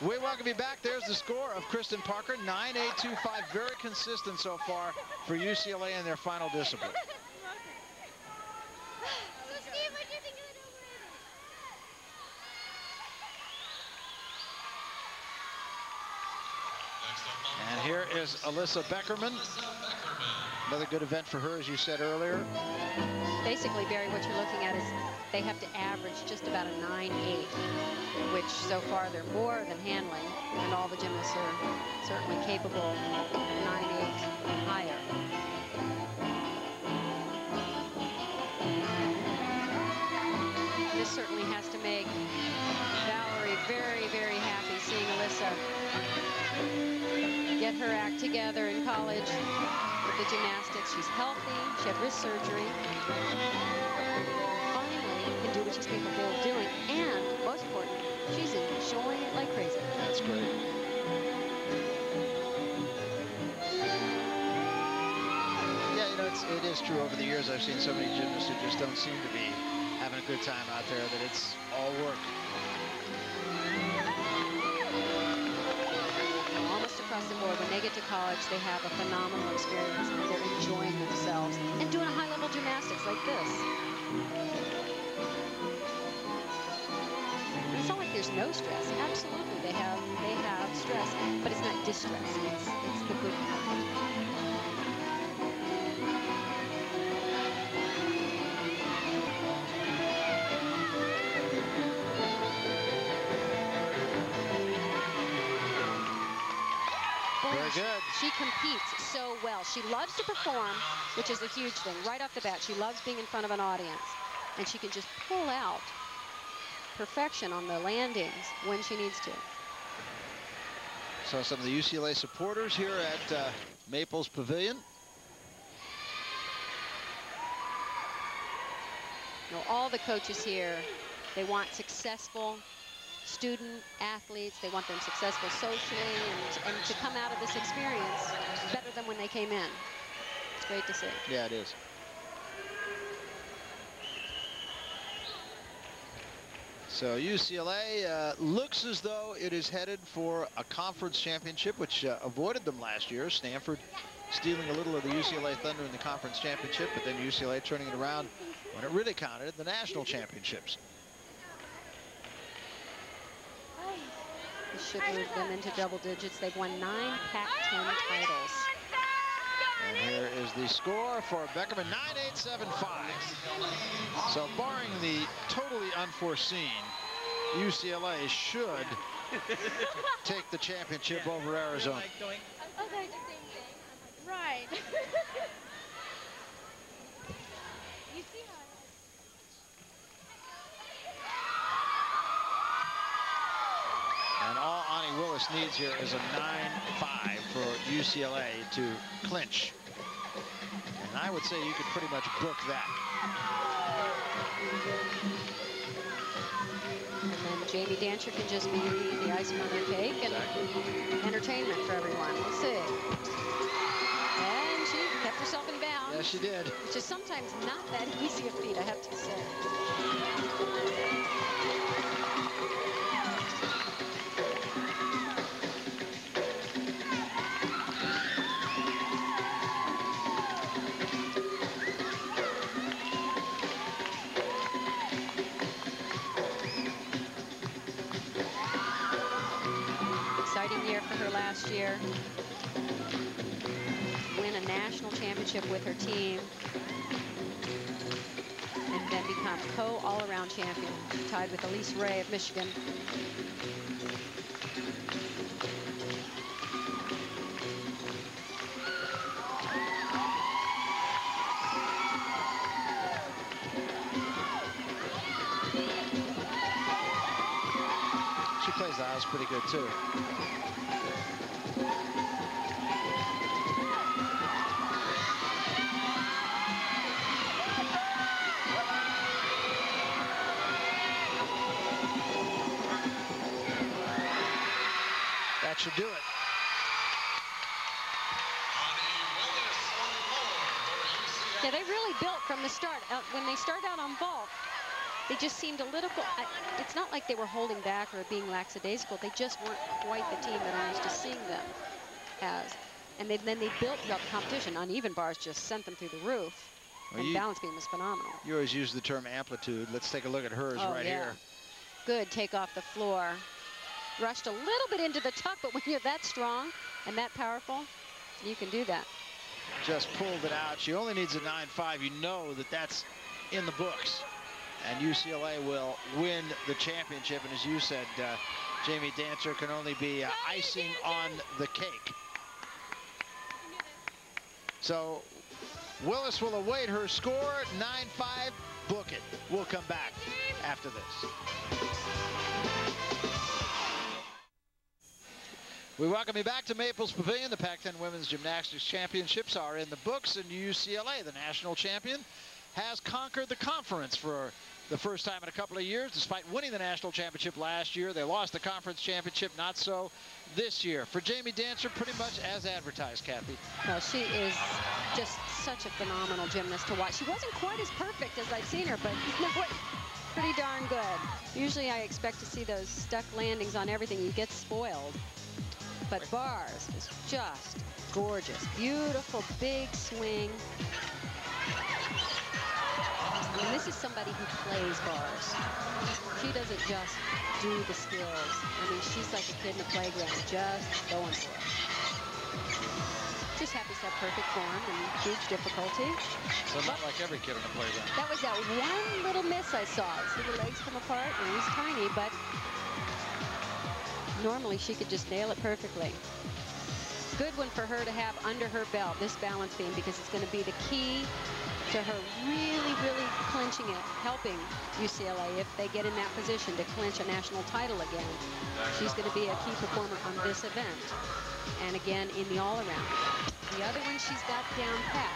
We welcome you back. There's the score of Kristen Parker, 9.825. Very consistent so far for UCLA in their final discipline. And here is Alyssa Beckerman. Another good event for her, as you said earlier. Basically, Barry, what you're looking at is they have to average just about a 9.8, which so far they're more than handling, and all the gymnasts are certainly capable of 9.8 and higher. This certainly has to make Valerie very, very happy seeing Alyssa get her act together in college with the gymnastics. She's healthy. She had wrist surgery. Finally can do what she's capable of doing. And most important, she's enjoying it like crazy. That's great. Yeah, you know, it is true. Over the years, I've seen so many gymnasts who just don't seem to be having a good time out there, that it's all work. Across the board, when they get to college, they have a phenomenal experience. They're enjoying themselves and doing high-level gymnastics like this. It's not like there's no stress. Absolutely, they have stress, but it's not distress. It's the good kind. Good. She competes so well. She loves to perform, which is a huge thing. Right off the bat, she loves being in front of an audience. And she can just pull out perfection on the landings when she needs to. So some of the UCLA supporters here at Maples Pavilion. You know, all the coaches here, they want successful student athletes. They want them successful socially and to come out of this experience better than when they came in. It's great to see. Yeah, it is. So UCLA looks as though it is headed for a conference championship, which avoided them last year. Stanford stealing a little of the UCLA thunder in the conference championship, but then UCLA turning it around when it really counted at the national championships. Should move them into double digits. They've won 9 Pac-10 titles. And here is the score for Beckerman, 9.875. So barring the totally unforeseen, UCLA should take the championship over Arizona. Right. And all Onnie Willis needs here is a 9.5 for UCLA to clinch. And I would say you could pretty much book that. And then Jamie Dantzscher can just be the icing on their cake and entertainment for everyone. We'll see. And she kept herself in bounds. Yes, she did. Which is sometimes not that easy a feat, I have to say. Year for her last year. Win a national championship with her team. And then become co-all-around champion, tied with Elise Ray of Michigan. She plays the house pretty good too. That should do it. Yeah, they really built from the start. When they start out on vault, they just seemed a little, it's not like they were holding back or being lackadaisical. They just weren't quite the team that I'm used to seeing them as. And then they built throughout the competition. Uneven bars just sent them through the roof. Well, and balance beam was phenomenal. You always use the term amplitude. Let's take a look at hers here. Good take off the floor. Rushed a little bit into the tuck, but when you're that strong and that powerful, you can do that. Just pulled it out. She only needs a 9.5. You know that that's in the books. And UCLA will win the championship. And as you said, Jamie Dantzscher can only be icing on the cake. So Willis will await her score, 9.5. Book it. We'll come back after this. We welcome you back to Maples Pavilion. The Pac-10 Women's Gymnastics Championships are in the books, and UCLA, the national champion, has conquered the conference for the first time in a couple of years. Despite winning the national championship last year, they lost the conference championship, not so this year. For Jamie Dantzscher, pretty much as advertised, Kathy. Well, she is just such a phenomenal gymnast to watch. She wasn't quite as perfect as I've seen her, but you know what? Pretty darn good. Usually I expect to see those stuck landings on everything. You get spoiled. But bars is just gorgeous. Beautiful, big swing. I mean, this is somebody who plays bars. She doesn't just do the skills. I mean, she's like a kid in the playground, just going for it. Just happens to have perfect form and huge difficulty. So not like every kid in the playground. That was that one little miss I saw. See the legs come apart, and he's tiny, but normally she could just nail it perfectly. Good one for her to have under her belt, this balance beam, because it's going to be the key to her really, really clinching it, helping UCLA if they get in that position to clinch a national title again. She's going to be a key performer on this event. And again, in the all-around. The other one she's got down pat.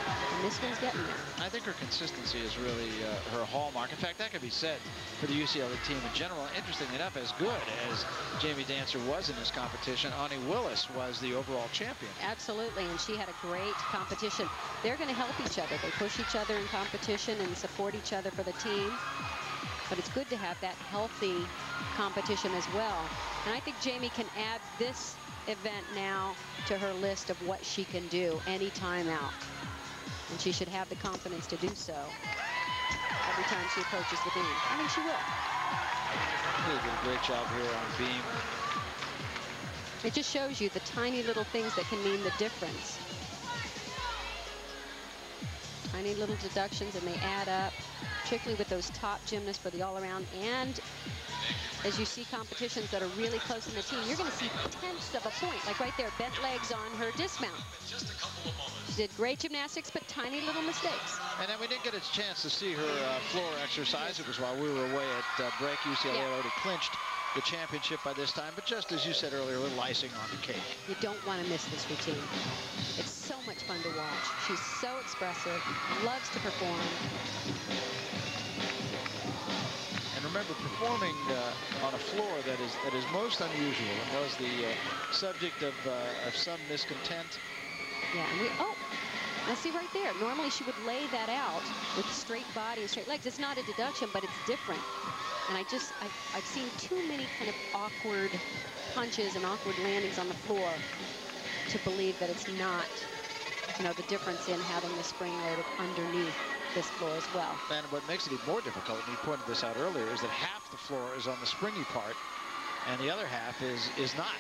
And this one's getting there. I think her consistency is really her hallmark. In fact, that could be said for the UCLA team in general. Interestingly enough, as good as Jamie Dantzscher was in this competition, Onnie Willis was the overall champion. Absolutely, and she had a great competition. They're going to help each other. They push each other in competition and support each other for the team. But it's good to have that healthy competition as well. And I think Jamie can add this event now to her list of what she can do any time out. And she should have the confidence to do so every time she approaches the beam. I mean, she will. Really did a great job here on beam. It just shows you the tiny little things that can mean the difference. Tiny little deductions, and they add up, particularly with those top gymnasts for the all-around. And as you see competitions that are really close in the team, you're going to see tenths of a point, like right there, bent legs on her dismount. She did great gymnastics, but tiny little mistakes. And then we didn't get a chance to see her floor exercise. It was while we were away at break. UCLA already clinched the championship by this time, but just as you said earlier, a little icing on the cake. You don't want to miss this routine. It's so much fun to watch. She's so expressive, loves to perform. And remember, performing on a floor that is most unusual and was the subject of some miscontent. Yeah, and now see right there. Normally she would lay that out with straight body and straight legs. It's not a deduction, but it's different. And I've seen too many kind of awkward punches and awkward landings on the floor to believe that it's not, you know, the difference in having the spring loaded underneath this floor as well. And what makes it even more difficult, and you pointed this out earlier, is that half the floor is on the springy part and the other half is not.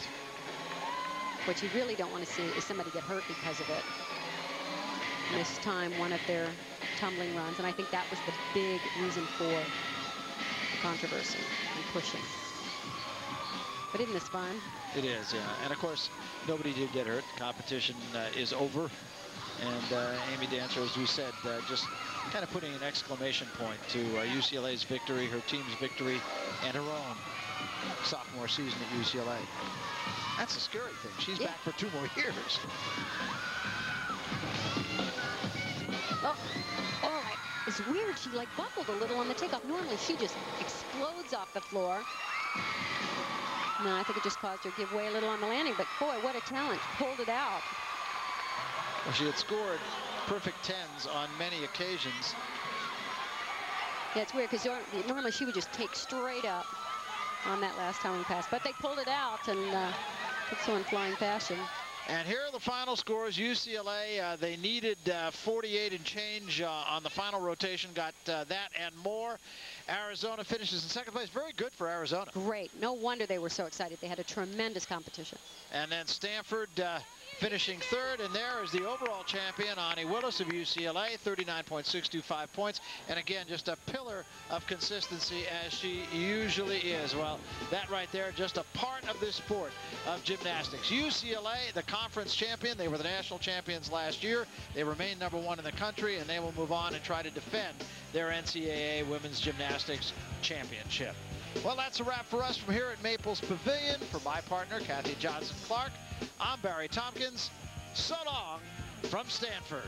What you really don't want to see is somebody get hurt because of it. Miss time one of their tumbling runs, and I think that was the big reason for the controversy and pushing. But isn't this fun? It is, yeah. And of course, nobody did get hurt. The competition is over. And Amy Dantzscher, as we said, just kind of putting an exclamation point to UCLA's victory, her team's victory, and her own sophomore season at UCLA. That's a scary thing. She's back for 2 more years. Oh, all right. It's weird. She like buckled a little on the takeoff. Normally she just explodes off the floor. No, I think it just caused her to give way a little on the landing. But boy, what a talent. Pulled it out. Well, she had scored perfect 10s on many occasions. Yeah, it's weird because normally she would just take straight up on that last towing pass, but they pulled it out and did so in flying fashion. And here are the final scores. UCLA, they needed 48 and change on the final rotation, got that and more. Arizona finishes in second place. Very good for Arizona. Great. No wonder they were so excited. They had a tremendous competition. And then Stanford finishing third, and there is the overall champion, Onnie Willis of UCLA, 39.625 points. And again, just a pillar of consistency as she usually is. Well, that right there, just a part of this sport of gymnastics. UCLA, the conference champion. They were the national champions last year. They remain #1 in the country, and they will move on and try to defend their NCAA Women's Gymnastics Championship. Well, that's a wrap for us from here at Maples Pavilion. For my partner, Kathy Johnson-Clark, I'm Barry Tompkins. So long from Stanford.